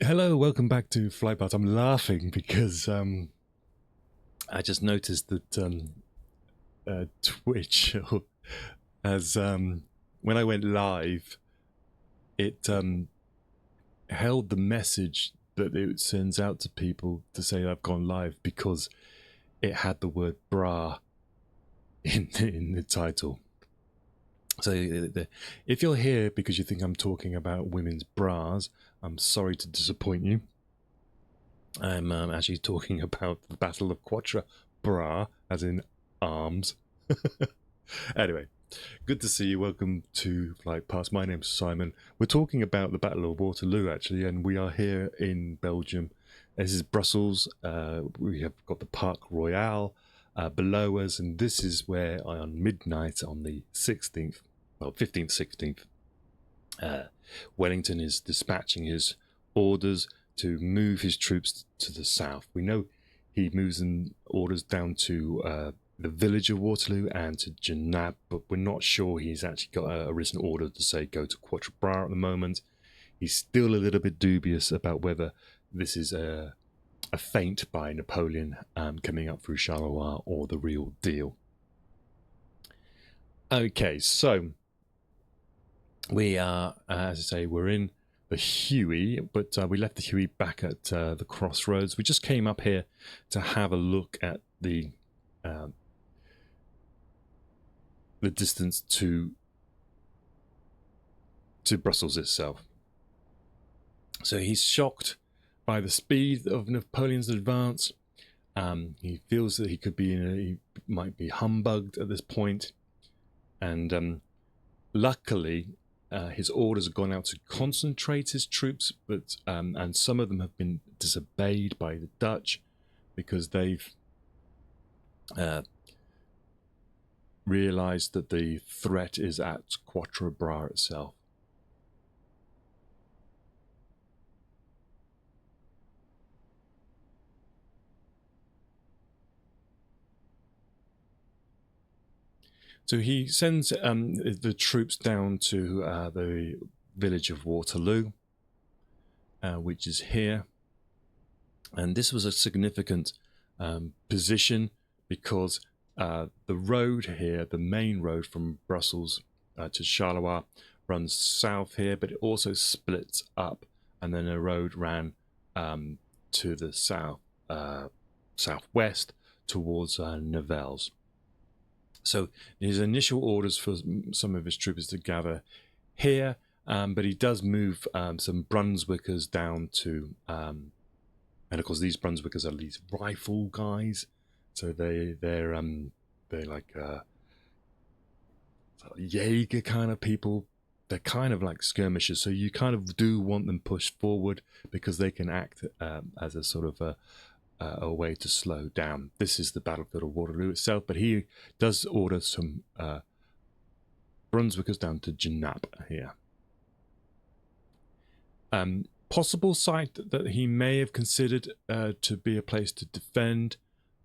Hello, welcome back to Flightpath. I'm laughing because I just noticed that Twitch has when I went live, it held the message that it sends out to people to say I've gone live because it had the word bra in the title. So if you're here because you think I'm talking about women's bras, I'm sorry to disappoint you. I'm actually talking about the Battle of Quatre bra, as in arms. Anyway, good to see you. Welcome to Flight Pass. My name's Simon. We're talking about the Battle of Waterloo, actually, and we are here in Belgium. This is Brussels. We have got the Parc Royal below us, and this is where on midnight on the 16th, well, 15th, 16th, Wellington is dispatching his orders to move his troops to the south. We know he moves in orders down to the village of Waterloo and to Genappe, but we're not sure he's actually got a written order to say go to Quatre Bras at the moment. He's still a little bit dubious about whether this is a feint by Napoleon coming up through Charleroi or the real deal. Okay, so we are, as I say, we're in the Huey, but we left the Huey back at the crossroads. We just came up here to have a look at the distance to Brussels itself. So he's shocked by the speed of Napoleon's advance. He feels that he might be humbugged at this point, and luckily his orders have gone out to concentrate his troops, but and some of them have been disobeyed by the Dutch because they've realized that the threat is at Quatre Bras itself. So he sends the troops down to the village of Waterloo, which is here. And this was a significant position because the road here, the main road from Brussels to Charleroi, runs south here, but it also splits up, and then a road ran to the southwest towards Nivelles. So his initial orders for some of his troops to gather here, but he does move some Brunswickers down to, and of course these Brunswickers are these rifle guys, so they're like Jaeger kind of people. They're kind of like skirmishers, so you kind of do want them pushed forward because they can act as a sort of a way to slow down. This is the battlefield of Waterloo itself, but he does order some Brunswickers down to Genappe here. Possible site that he may have considered to be a place to defend.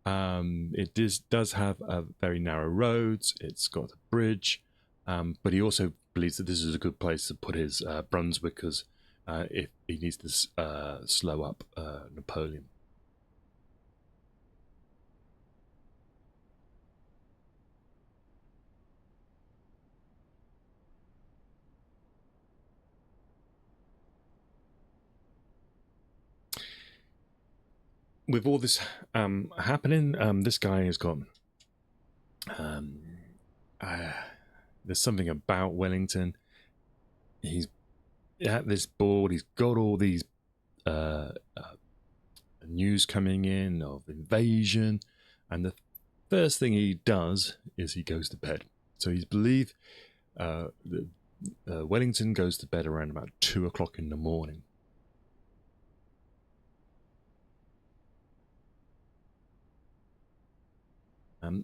It does have very narrow roads. It's got a bridge, but he also believes that this is a good place to put his Brunswickers if he needs to slow up Napoleon. With all this happening, this guy has got there's something about Wellington. He's at this board. He's got all these news coming in of invasion, and the first thing he does is he goes to bed. So he's believed Wellington goes to bed around about 2 o'clock in the morning.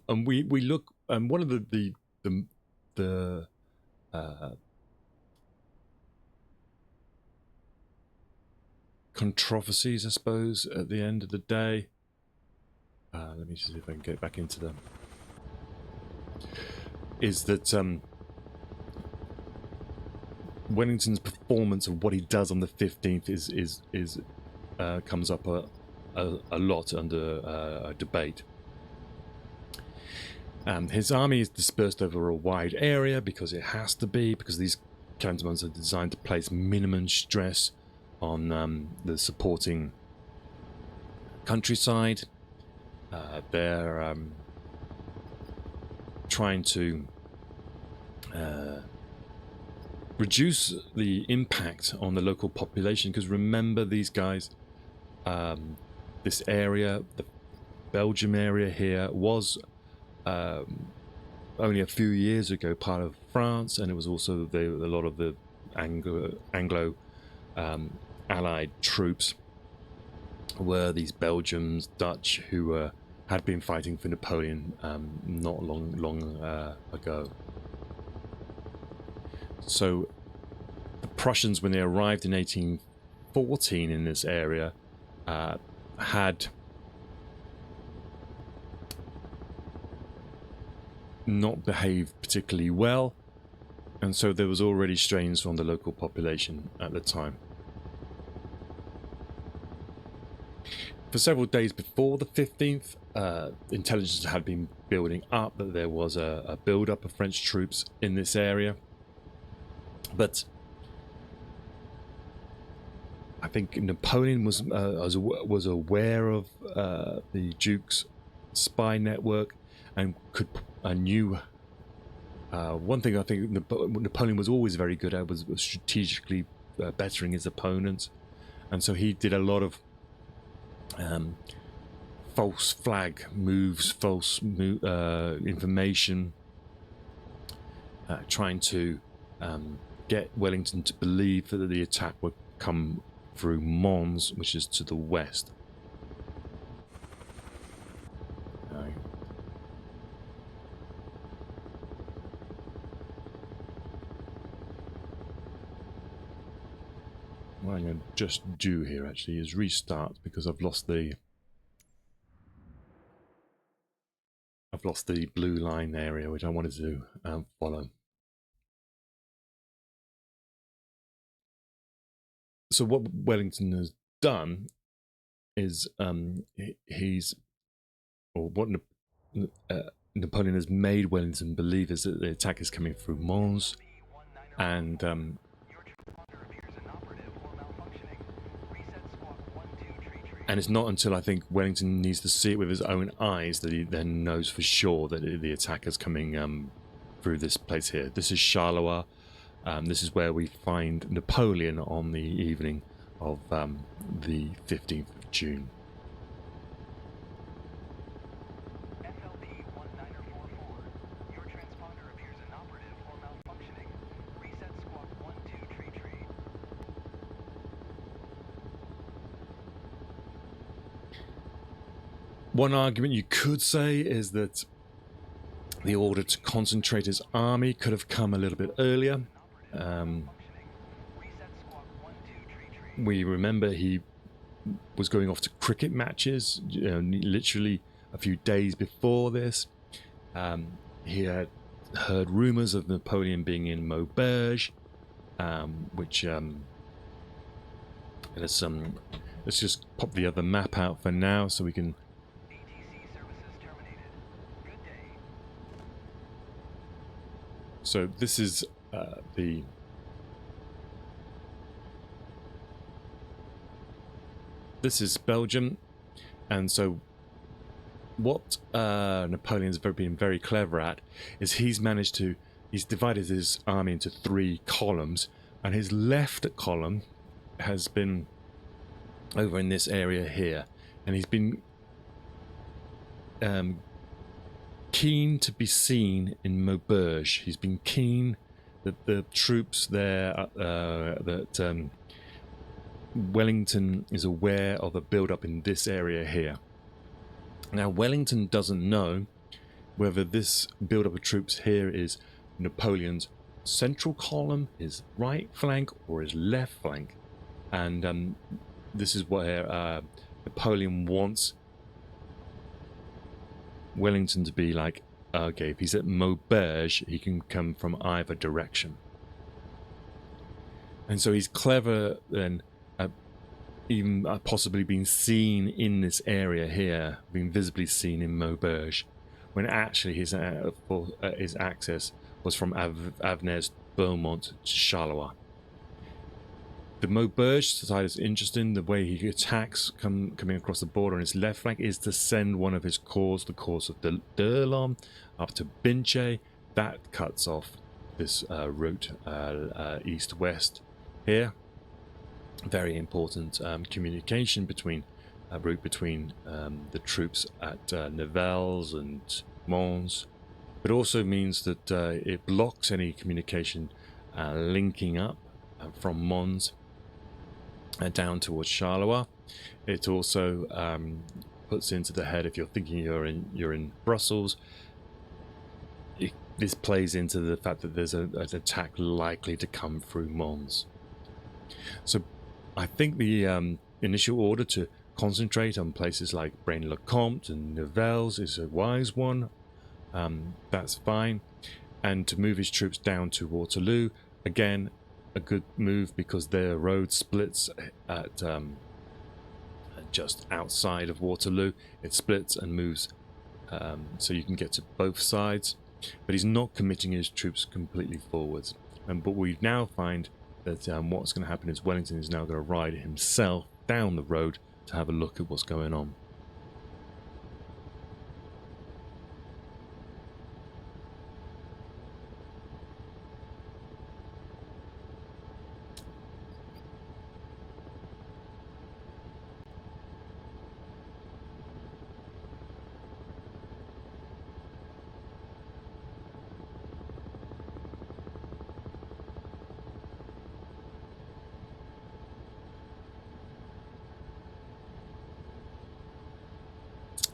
And we look, and one of the controversies, I suppose, at the end of the day. Let me see if I can get back into them. Is that Wellington's performance of what he does on the 15th comes up a lot under debate. His army is dispersed over a wide area because it has to be, because these cantonments are designed to place minimum stress on the supporting countryside. They're trying to reduce the impact on the local population, because remember, these guys, this area, the Belgium area here, was only a few years ago part of France, and it was also a lot of the Anglo allied troops were these Belgians, Dutch, who had been fighting for Napoleon not long ago. So the Prussians, when they arrived in 1814 in this area, had not behaved particularly well, and so there was already strains from the local population at the time. For several days before the 15th, intelligence had been building up that there was a build-up of French troops in this area. But I think Napoleon was aware of the Duke's spy network and knew one thing. I think Napoleon was always very good at was strategically bettering his opponents, and so he did a lot of false flag moves, false information, trying to get Wellington to believe that the attack would come through Mons, which is to the west. What I'm going to just do here actually is restart, because I've lost the blue line area which I wanted to follow. So what Wellington has done is Napoleon has made Wellington believe is that the attack is coming through Mons, and it's not until I think Wellington needs to see it with his own eyes that he then knows for sure that the attack is coming through this place here. This is Charleroi. This is where we find Napoleon on the evening of the 15th of June. One argument you could say is that the order to concentrate his army could have come a little bit earlier. We remember he was going off to cricket matches, literally a few days before this. He had heard rumours of Napoleon being in Maubeuge, which let's just pop the other map out for now so we can. So this is this is Belgium, and so what Napoleon's been very clever at is he's divided his army into 3 columns, and his left column has been over in this area here, and he's been keen to be seen in Maubeuge. He's been keen that the troops there, that Wellington is aware of a build-up in this area here. Now, Wellington doesn't know whether this build-up of troops here is Napoleon's central column, his right flank, or his left flank. And this is where Napoleon wants Wellington to be like, okay, if he's at Maubeuge, he can come from either direction. And so he's clever then, even possibly being seen in this area here, being visibly seen in Maubeuge, when actually his access was from Avesnes, Beaumont to Charleroi. The Maubeuge side is interesting. The way he attacks coming across the border on his left flank is to send one of his corps, the corps of D'Erlon, up to Binche. That cuts off this route east-west here. Very important communication between route between the troops at Nivelles and Mons, but also means that it blocks any communication linking up from Mons down towards Charleroi. It also puts into the head, if you're thinking you're in Brussels, this plays into the fact that there's an attack likely to come through Mons. So I think the initial order to concentrate on places like Braine-le-Comte and Nivelles is a wise one. That's fine. And to move his troops down to Waterloo, again, a good move, because their road splits at just outside of Waterloo. It splits and moves, so you can get to both sides. But he's not committing his troops completely forwards. But we now find that what's going to happen is Wellington is now going to ride himself down the road to have a look at what's going on.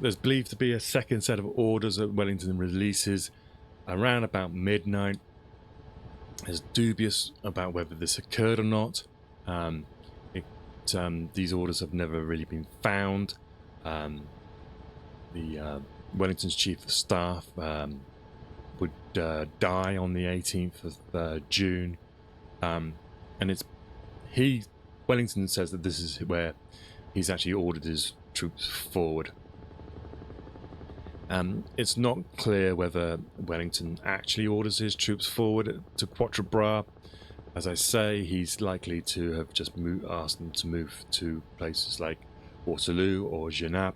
There's believed to be a second set of orders that Wellington releases around about midnight. It's dubious about whether this occurred or not. These orders have never really been found. Wellington's chief of staff would die on the 18th of June, and Wellington says that this is where he's actually ordered his troops forward. It's not clear whether Wellington actually orders his troops forward to Quatre Bras. As I say, he's likely to have just asked them to move to places like Waterloo or Genappe.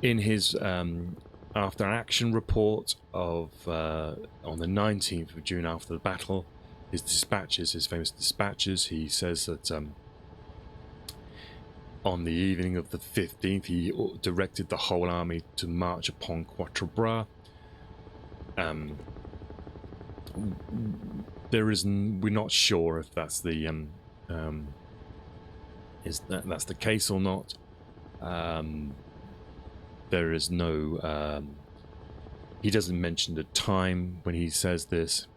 In his after-action report of on the 19th of June after the battle, his famous dispatches, he says that on the evening of the 15th, he directed the whole army to march upon Quatre Bras. We're not sure if that's the that's the case or not. There is no. He doesn't mention the time when he says this.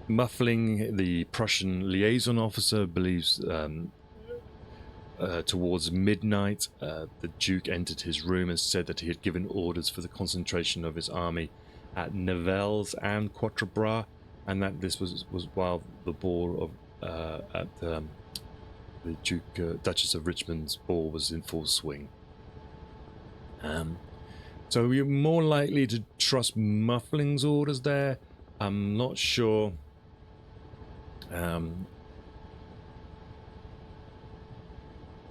Muffling, the Prussian liaison officer, believes towards midnight, the Duke entered his room and said that he had given orders for the concentration of his army at Nivelles and Quatre Bras, and that this was while the ball of at the Duchess of Richmond's ball was in full swing. So we're more likely to trust Muffling's orders there. I'm not sure.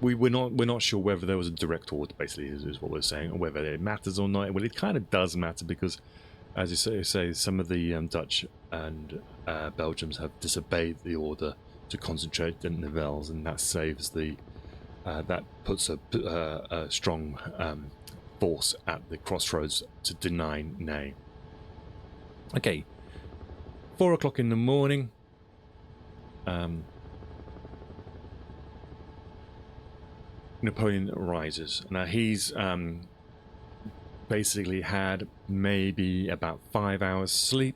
We're not sure whether there was a direct order, basically, is what we're saying, or whether it matters or not. Well, it kind of does matter, because, as you say, some of the Dutch and Belgians have disobeyed the order to concentrate in Nivelles, and that saves that puts a strong force at the crossroads to deny Ney. Okay, 4 o'clock in the morning. Napoleon rises. Now he's basically had maybe about 5 hours sleep,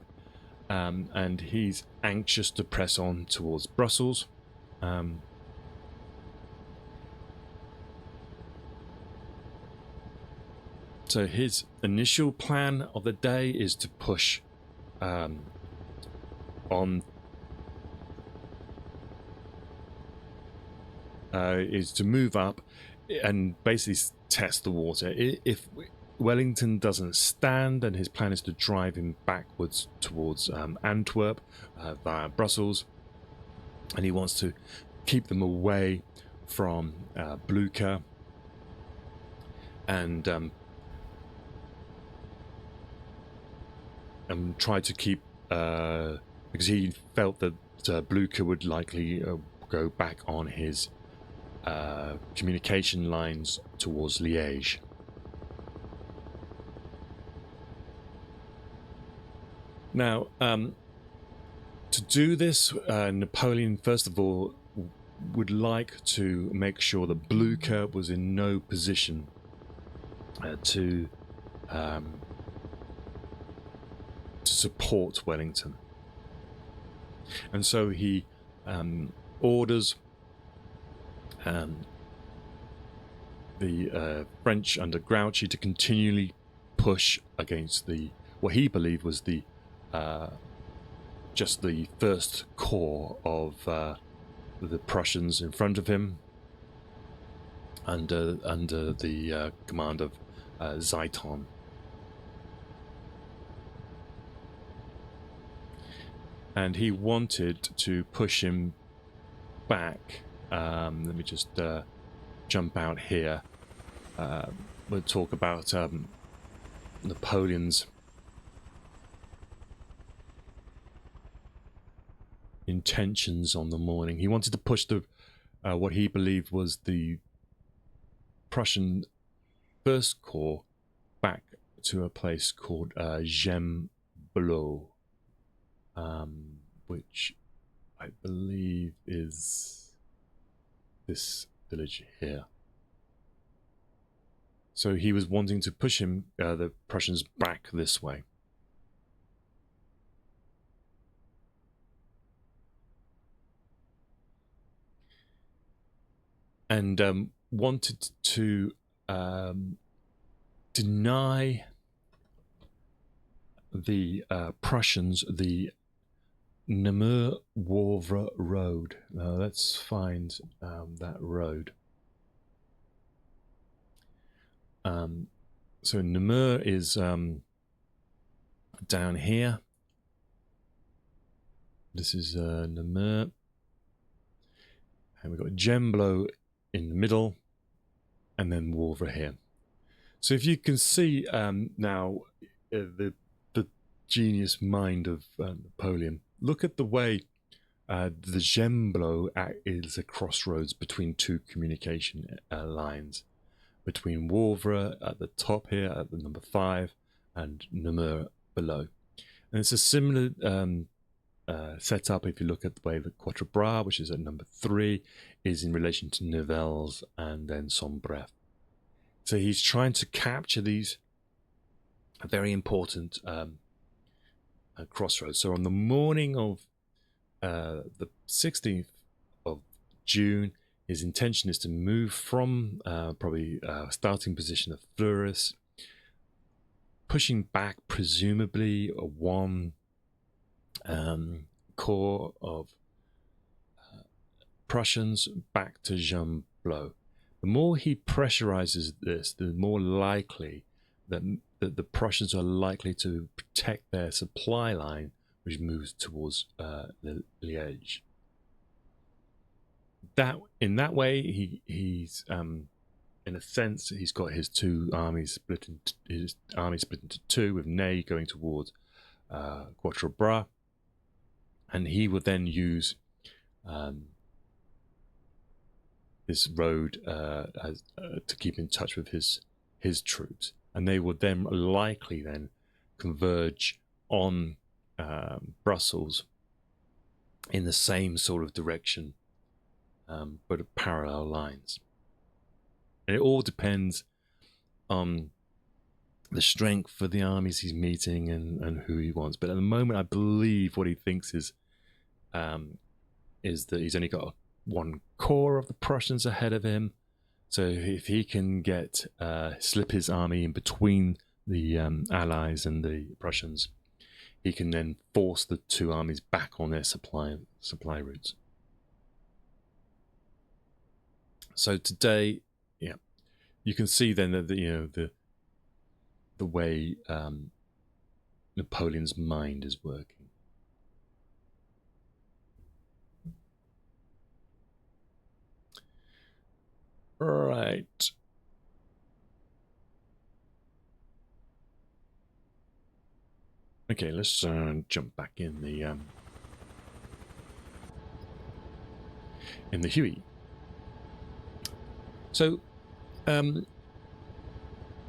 and he's anxious to press on towards Brussels. So his initial plan of the day is to push on. Is to move up and basically test the water. If Wellington doesn't stand, then his plan is to drive him backwards towards Antwerp via Brussels, and he wants to keep them away from Blücher and try to keep because he felt that Blücher would likely go back on his communication lines towards Liège. Now, to do this, Napoleon, first of all, would like to make sure that Blücher was in no position to support Wellington. And so he orders the French under Grouchy to continually push against what he believed was just the first corps of the Prussians in front of him, under the command of Zeiton. And he wanted to push him back. Let me just jump out here. We'll talk about Napoleon's intentions on the morning. He wanted to push the what he believed was the Prussian First Corps back to a place called Gembloux, which I believe is this village here. So he was wanting to push the Prussians back this way. And wanted to deny the Prussians the Namur-Wavre road. Let's find that road. So Namur is down here. This is Namur. And we've got Gembloux in the middle, and then Wavre here. So if you can see now the genius mind of Napoleon, look at the way the Gembloux is a crossroads between two communication lines, between Wavre at the top here at the number 5 and Namur below. And it's a similar setup if you look at the way the Quatre, which is at number 3, is in relation to Nivelles and then Sombref. So he's trying to capture these very important crossroads. So on the morning of the 16th of June, his intention is to move from probably starting position of Fleurus, pushing back presumably one corps of Prussians back to Gembloux. The more he pressurizes this, the more likely that the Prussians are likely to protect their supply line, which moves towards Liège. In that way, he's in a sense he's got his armies split into two, with Ney going towards Quatre, and he would then use this road to keep in touch with his troops, and they would then likely converge on Brussels in the same sort of direction, but of parallel lines. And it all depends on the strength of the armies he's meeting and who he wants. But at the moment, I believe what he thinks is that he's only got one corps of the Prussians ahead of him, So if he can get slip his army in between the Allies and the Prussians, he can then force the two armies back on their supply routes. So today, yeah, you can see then that the way Napoleon's mind is working. Right. Okay, let's jump back in the Huey. So, on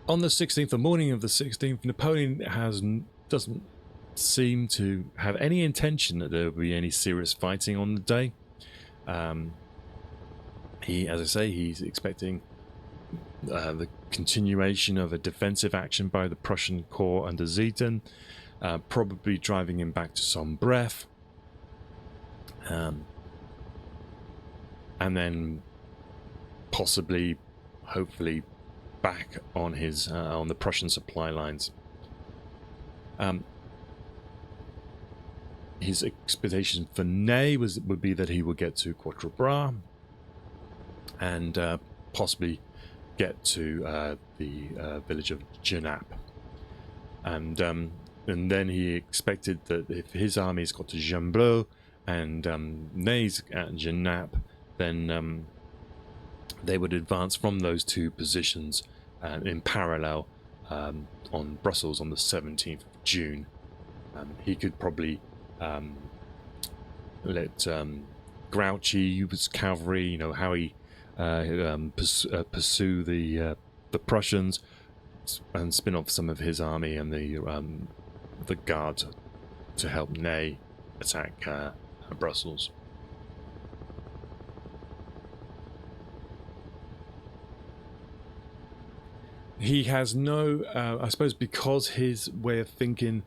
the 16th, the morning of the 16th, Napoleon doesn't seem to have any intention that there will be any serious fighting on the day. As I say, he's expecting the continuation of a defensive action by the Prussian corps under Zieten, probably driving him back to Sombref, and then possibly, hopefully, back on his on the Prussian supply lines. His expectation for Ney would be that he would get to Quatre, and possibly get to the village of Genappe, and then he expected that if his armies got to Gembloux and Ney's at Genappe, then they would advance from those two positions in parallel on Brussels on the 17th of June. He could probably let Grouchy use his cavalry, how he pursue the Prussians, and spin off some of his army and the guards to help Ney attack Brussels. He has no, I suppose, because his way of thinking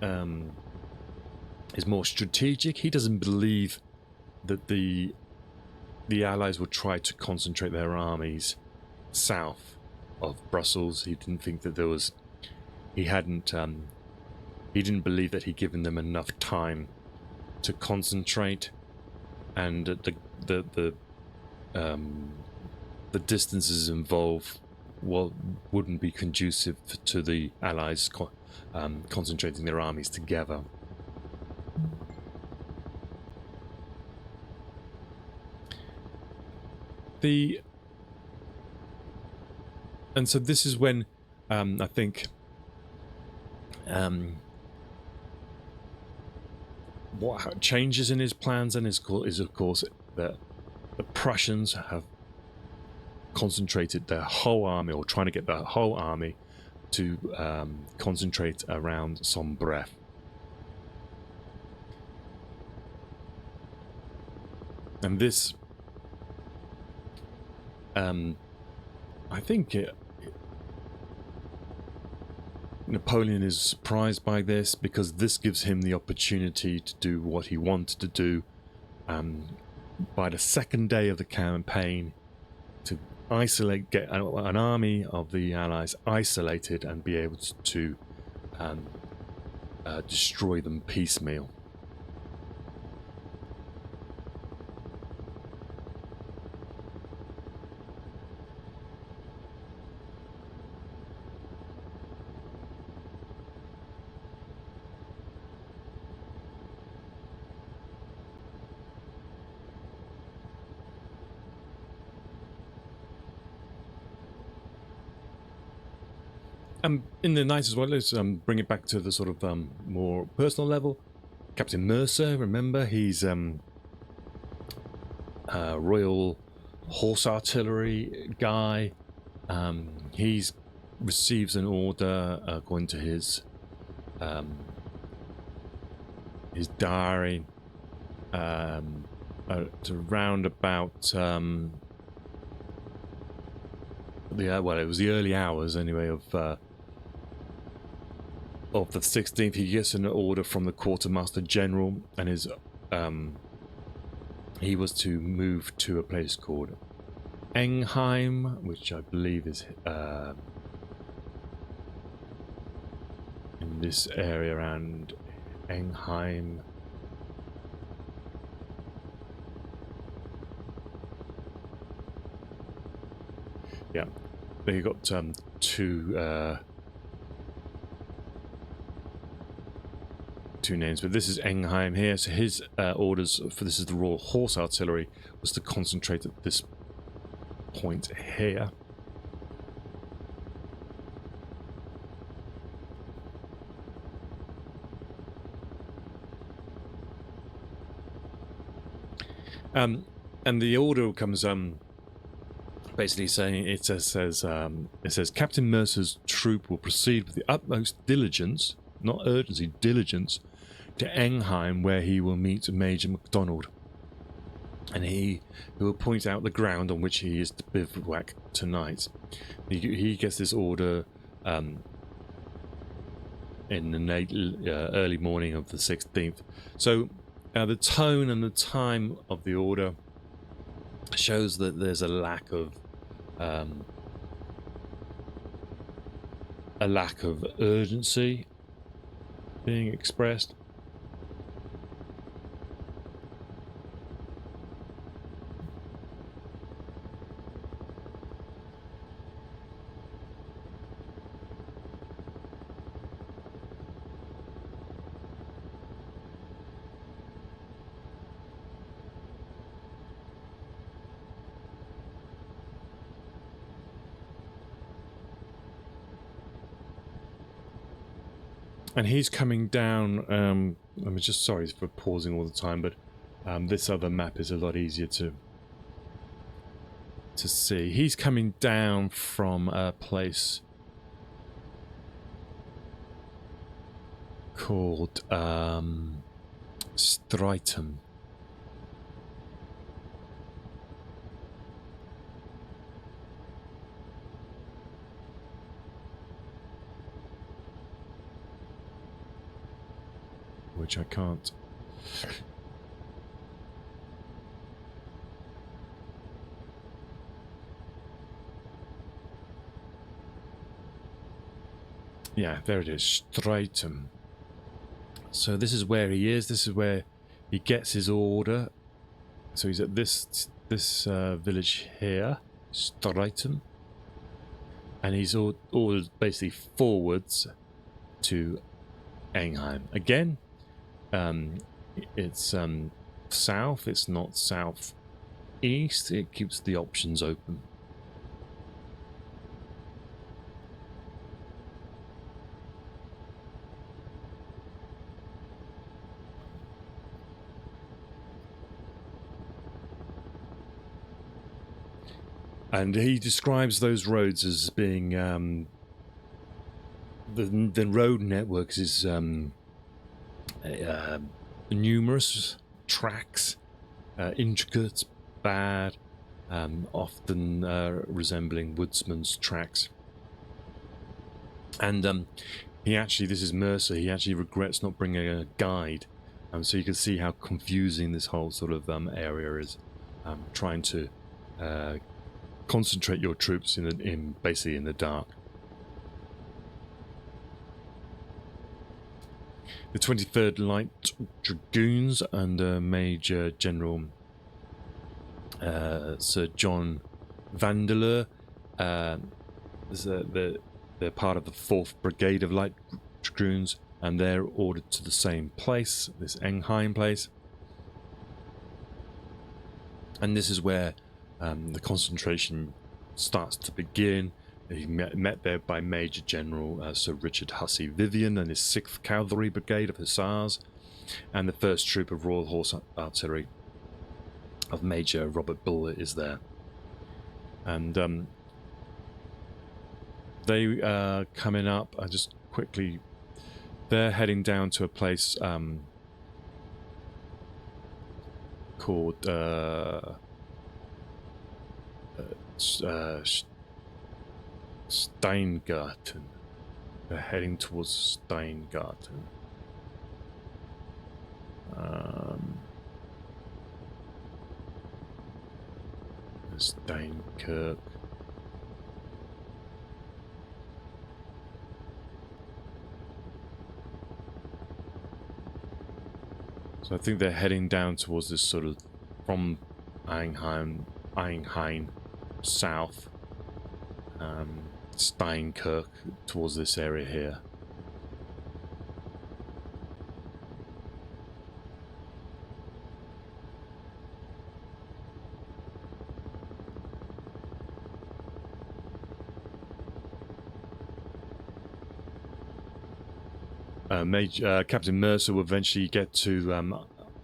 is more strategic. He doesn't believe that the Allies would try to concentrate their armies south of Brussels. He didn't think that there was. He didn't believe that he'd given them enough time to concentrate, and the distances involved wouldn't be conducive to the Allies concentrating their armies together. And so this is when I think what changes in his plans and is of course that the Prussians have concentrated their whole army, or trying to get their whole army to concentrate around Sombref. And this, I think Napoleon is surprised by this, because this gives him the opportunity to do what he wanted to do by the second day of the campaign, to get an army of the Allies isolated and be able to destroy them piecemeal. In the night as well, let's bring it back to the sort of more personal level. Captain Mercer, remember, he's Royal Horse Artillery guy. He receives an order according to his diary to round about it was the early hours anyway of the 16th. He gets an order from the Quartermaster General, and he was to move to a place called Enghien, which I believe is in this area around Enghien. Yeah, they got two names, but this is Enghien here. So his orders for this is the Royal Horse Artillery was to concentrate at this point here. And the order comes basically saying it says Captain Mercer's troop will proceed with the utmost diligence, not urgency, diligence, to Enghien, where he will meet Major MacDonald, and he will point out the ground on which he is to bivouac tonight. He gets this order in the early morning of the 16th. So the tone and the time of the order shows that there's a lack of urgency being expressed. And he's coming down, I'm just sorry for pausing all the time, but this other map is a lot easier to see. He's coming down from a place called Streatham. Which I can't. Yeah, there it is, Streatham. So this is where he is. This is where he gets his order. So he's at this village here, Streatham, and he's ordered basically forwards to Enghien. Again, it's south. It's not southeast. It keeps the options open. And he describes those roads as being the road networks is numerous tracks, intricate, bad, often resembling woodsman's tracks. And he actually, this is Mercer, he actually regrets not bringing a guide. So you can see how confusing this whole sort of area is. Trying to concentrate your troops basically in the dark. The 23rd Light Dragoons under Major General Sir John Vandeleur. They're part of the 4th Brigade of Light Dragoons, and they're ordered to the same place, this Enghien place. And this is where the concentration starts to begin. He met there by Major General Sir Richard Hussey Vivian and his 6th Cavalry Brigade of Hussars, and the 1st Troop of Royal Horse Artillery of Major Robert Bull is there. And they are coming up. I just quickly, they're heading down to a place called Steingarten. They're heading towards Steingarten. Steinkirk. So I think they're heading down towards this sort of, from Einheim south, Steinkirk, towards this area here. Captain Mercer will eventually get to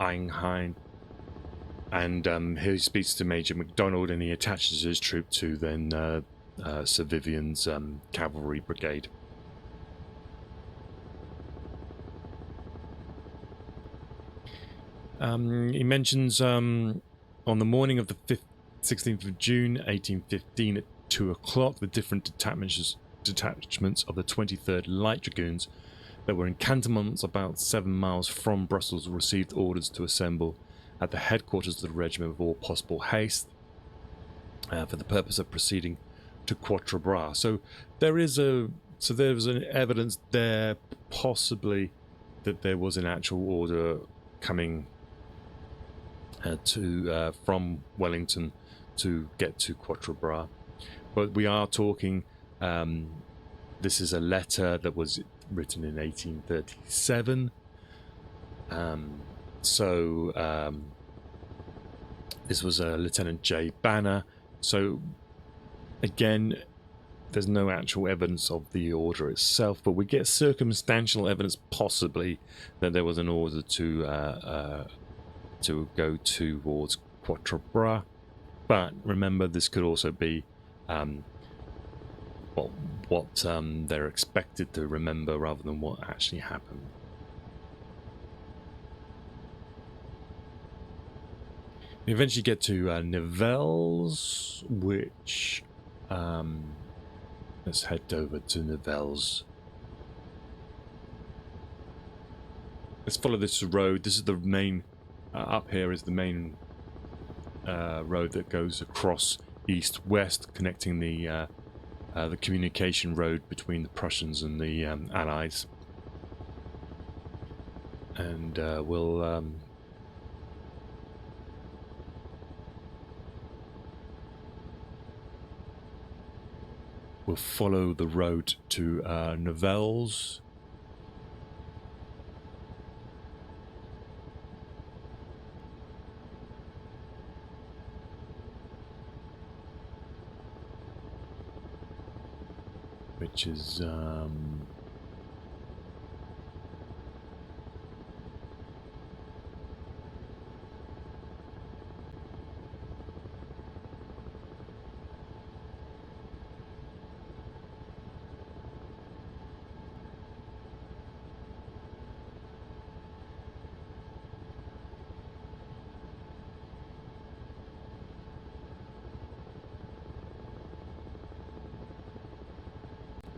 Einheim, and he speaks to Major MacDonald, and he attaches his troop to then Sir Vivian's cavalry brigade. He mentions on the morning of the 16th of June 1815 at 2 o'clock, the different detachments of the 23rd Light Dragoons that were in cantonments about 7 miles from Brussels received orders to assemble at the headquarters of the regiment with all possible haste for the purpose of proceeding to Quatre. So there was an evidence there, possibly, that there was an actual order coming from Wellington to get to Quatre. But we are talking. This is a letter that was written in 1837. This was Lieutenant J. Banner. So again, there's no actual evidence of the order itself, but we get circumstantial evidence, possibly, that there was an order to go towards Quatre. But remember, this could also be what they're expected to remember rather than what actually happened. We eventually get to Nivelles, which let's head over to Nivelles. Let's follow this road. This is the main up here is the main road that goes across east-west, connecting the communication road between the Prussians and the Allies. And we'll follow the road to Nivelles. Which is I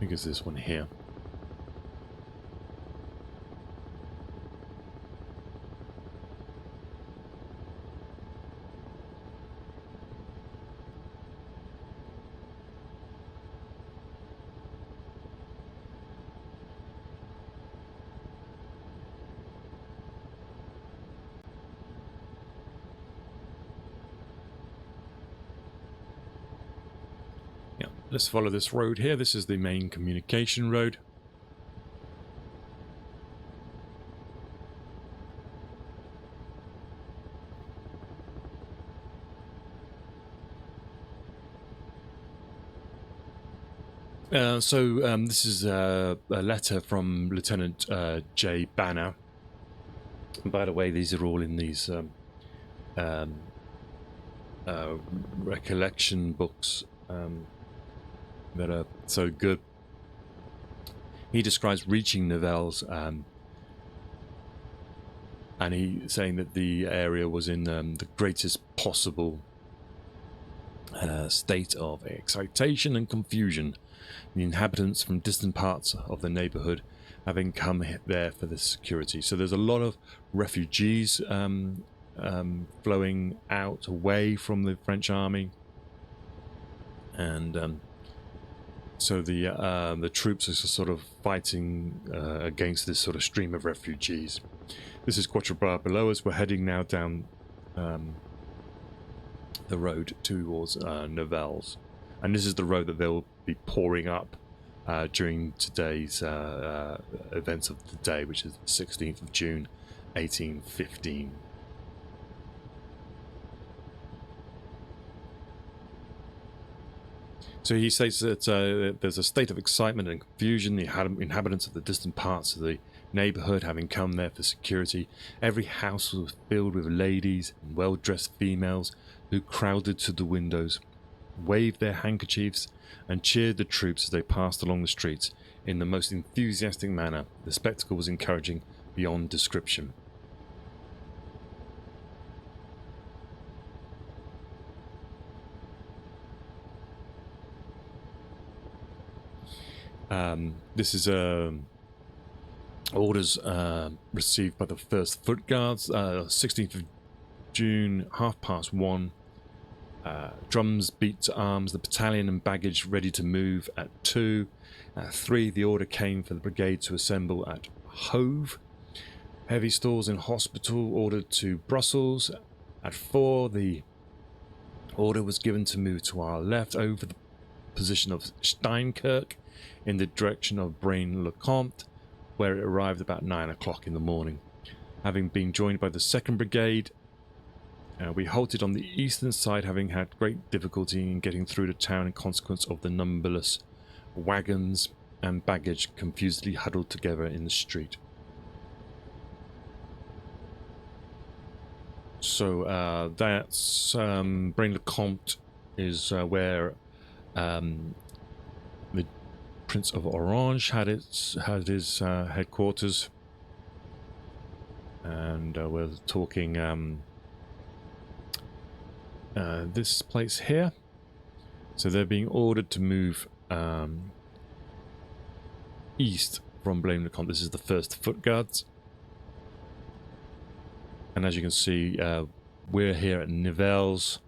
think it's this one here. Let's follow this road here. This is the main communication road. This is a letter from Lieutenant J. Banner. And by the way, these are all in these recollection books that are so good. He describes reaching Nivelles, and he saying that the area was in the greatest possible state of excitation and confusion. The inhabitants from distant parts of the neighborhood having come there for the security. So there's a lot of refugees flowing out away from the French army. And so the troops are sort of fighting against this sort of stream of refugees. This is Quatre below us. We're heading now down the road towards Nivelles, and this is the road that they'll be pouring up during today's events of the day, which is the 16th of June 1815. So he states that there's a state of excitement and confusion, the inhabitants of the distant parts of the neighbourhood having come there for security. Every house was filled with ladies and well-dressed females who crowded to the windows, waved their handkerchiefs, and cheered the troops as they passed along the streets in the most enthusiastic manner. The spectacle was encouraging beyond description. This is orders received by the 1st Foot Guards, 16th of June, 1:30. Drums beat to arms, the battalion and baggage ready to move at 2. At 3, the order came for the brigade to assemble at Hove. Heavy stores in hospital ordered to Brussels. At 4, the order was given to move to our left over the position of Steinkirk in the direction of Braine-le-Comte, where it arrived about 9 o'clock in the morning. Having been joined by the 2nd Brigade, we halted on the eastern side, having had great difficulty in getting through the town in consequence of the numberless wagons and baggage confusedly huddled together in the street. So that's Braine-le-Comte is where the Prince of Orange had his headquarters, and we're talking this place here. So they're being ordered to move east from Braine-le-Comte. This is the 1st Foot Guards, and as you can see, we're here at Nivelles.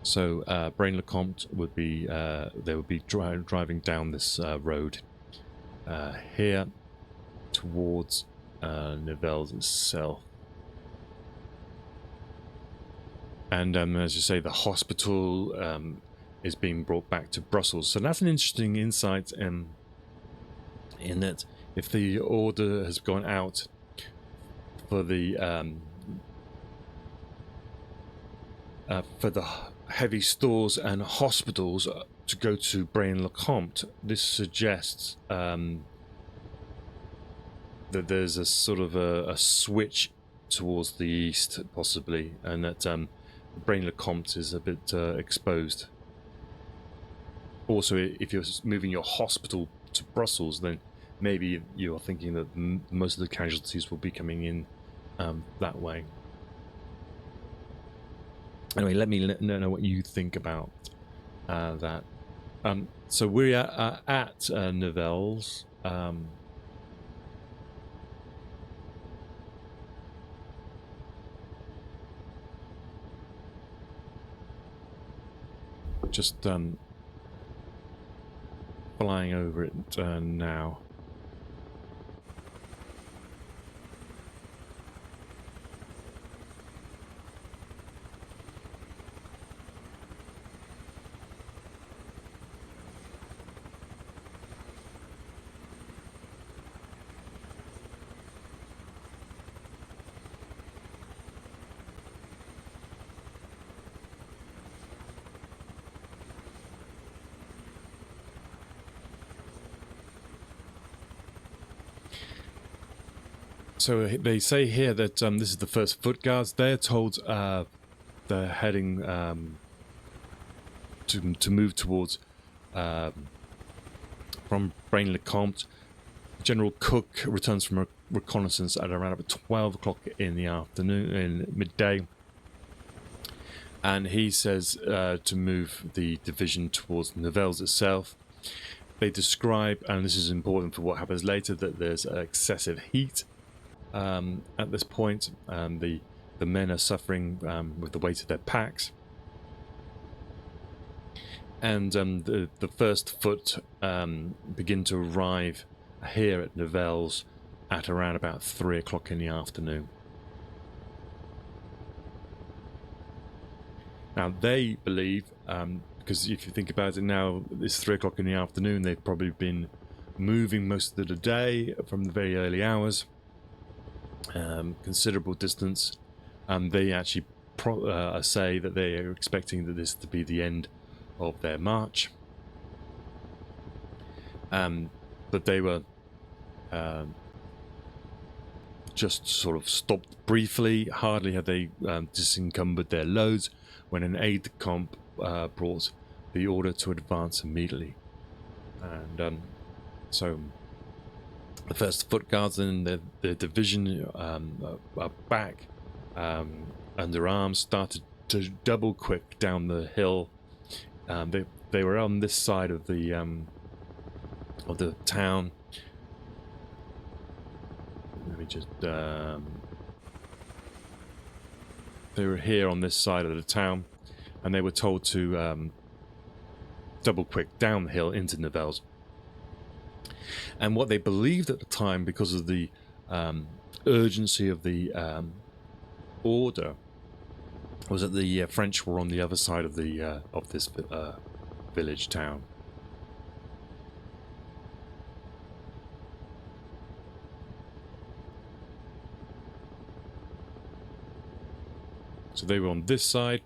So Braine-le-Comte would be they would be driving down this road here towards Nivelles itself. And as you say, the hospital is being brought back to Brussels. So that's an interesting insight in that if the order has gone out for the heavy stores and hospitals to go to Braine-le-Comte, this suggests that there's a sort of a switch towards the east, possibly, and that Braine-le-Comte is a bit exposed. Also, if you're moving your hospital to Brussels, then maybe you're thinking that most of the casualties will be coming in that way. Anyway, let me know what you think about that. So we're at Nivelles. Just flying over it now. So they say here that this is the 1st Foot Guards. They're told they're heading to move towards from Braine-le-Comte. General Cook returns from a reconnaissance at around about 12 o'clock in the afternoon, in midday, and he says to move the division towards Nivelles itself. They describe, and this is important for what happens later, that there's excessive heat. At this point, the men are suffering with the weight of their packs, and the first foot begin to arrive here at Nivelles at around about 3 o'clock in the afternoon. Now they believe, because if you think about it now, it's 3 o'clock in the afternoon, they've probably been moving most of the day from the very early hours, considerable distance, and they actually say that they are expecting that this to be the end of their march. But they were just sort of stopped briefly. Hardly had they disencumbered their loads when an aide-de-camp brought the order to advance immediately. And so the first foot guards in the division are back under arms, started to double quick down the hill. They were on this side of the town. Let me just they were here on this side of the town, and they were told to double quick down the hill into Nivelles. And what they believed at the time, because of the urgency of the order, was that the French were on the other side of the of this village town. So they were on this side,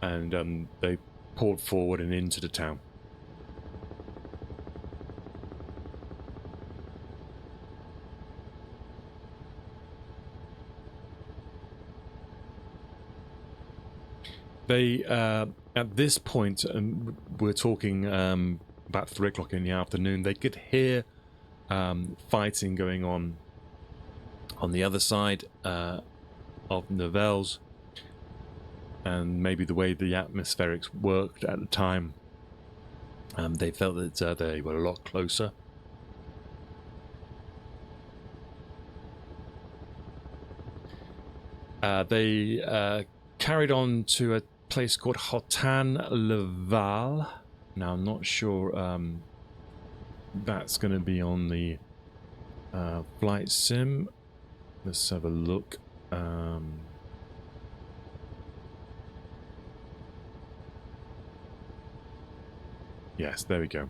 and they poured forward and into the town. They, at this point, and we're talking about 3 o'clock in the afternoon, they could hear fighting going on the other side of Nivelles, and maybe the way the atmospherics worked at the time, they felt that they were a lot closer. They carried on to a place called Quatre. Now I'm not sure that's going to be on the flight sim. Let's have a look. Yes, there we go.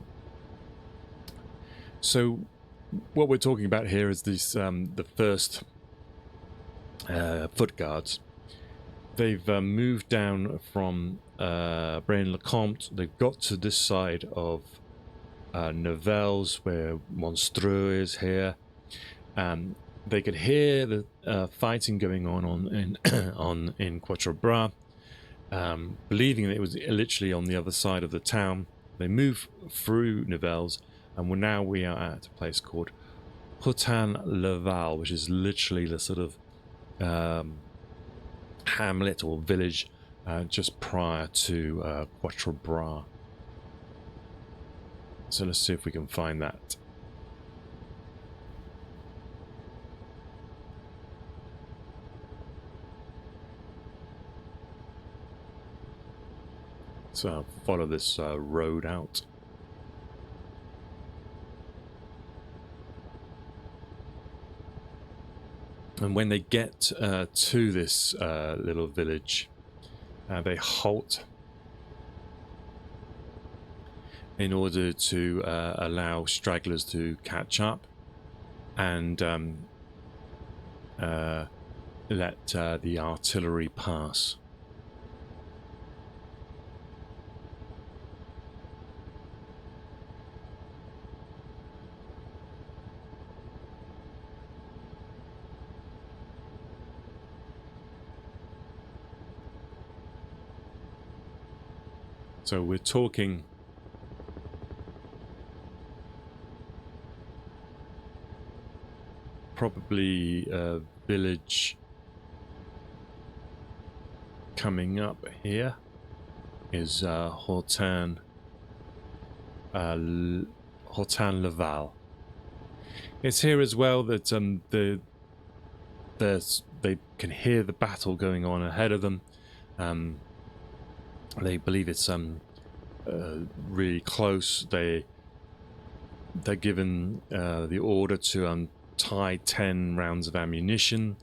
So what we're talking about here is this the first foot guards. They've moved down from Braine-le-Comte. They've got to this side of Nivelles, where Monstreux is here. They could hear the fighting going on in Quatre, believing that it was literally on the other side of the town. They move through Nivelles, and now we are at a place called Hutin-le-Val, which is literally the sort of hamlet or village just prior to Quatre. So let's see if we can find that. So follow this road out. And when they get to this little village, they halt in order to allow stragglers to catch up and let the artillery pass. So we're talking probably a village coming up here is Hutin-le-Val. It's here as well that they can hear the battle going on ahead of them. They believe it's really close, they're given the order to untie 10 rounds of ammunition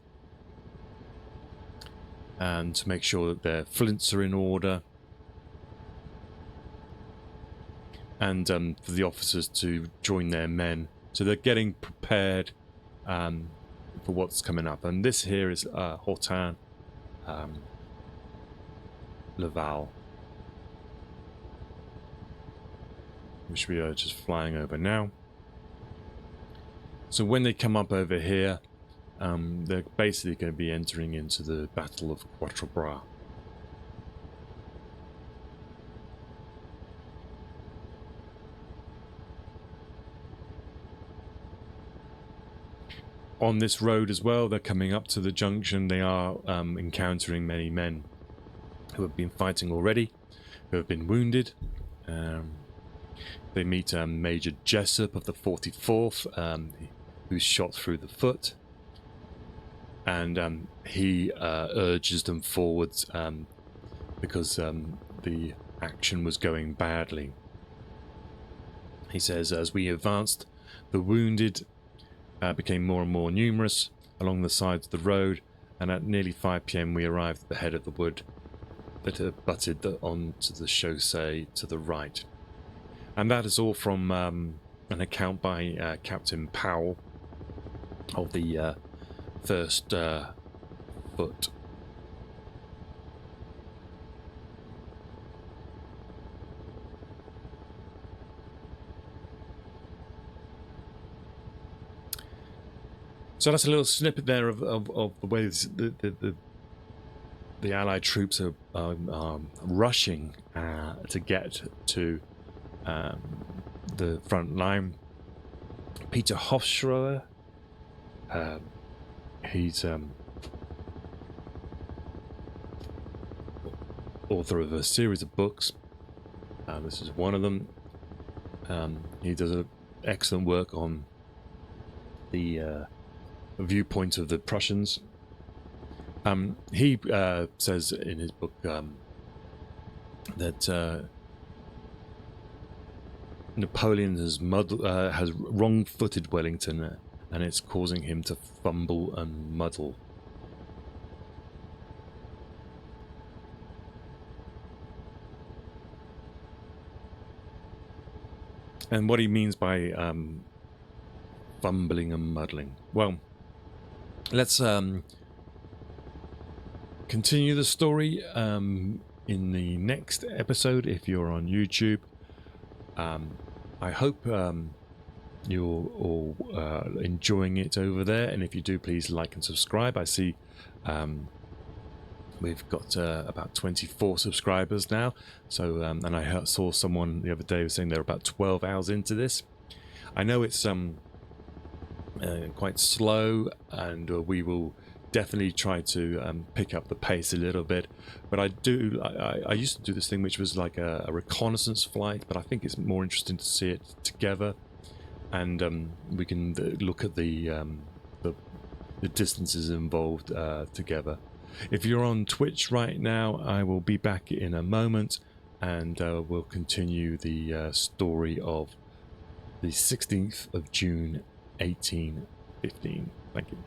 and to make sure that their flints are in order, and for the officers to join their men. So they're getting prepared for what's coming up. And this here is Hortin, Laval, which we are just flying over now. So when they come up over here, they're basically going to be entering into the Battle of Quatre. On this road as well, they're coming up to the junction. They are encountering many men who have been fighting already, who have been wounded. They meet Major Jessup of the 44th, who's shot through the foot, and he urges them forwards because the action was going badly. He says, as we advanced, the wounded became more and more numerous along the sides of the road, and at nearly 5 p.m. we arrived at the head of the wood that butted onto the chaussee to the right. And that is all from an account by Captain Powell of the 1st Foot. So that's a little snippet there of the way the Allied troops are rushing to get to the front line. Peter Hofschroer, he's author of a series of books. This is one of them. He does excellent work on the viewpoint of the Prussians. He says in his book that Napoleon has wrong-footed Wellington, and it's causing him to fumble and muddle. And what he means by fumbling and muddling, well, let's continue the story in the next episode if you're on YouTube. I hope you're all enjoying it over there, and if you do, please like and subscribe. I see we've got about 24 subscribers now, so and I saw someone the other day was saying they're about 12 hours into this. I know it's quite slow, and we will definitely try to pick up the pace a little bit, but I used to do this thing which was like a reconnaissance flight, but I think it's more interesting to see it together, and we can look at the distances involved together. If you're on Twitch right now, I will be back in a moment, and we'll continue the story of the 16th of June 1815. Thank you.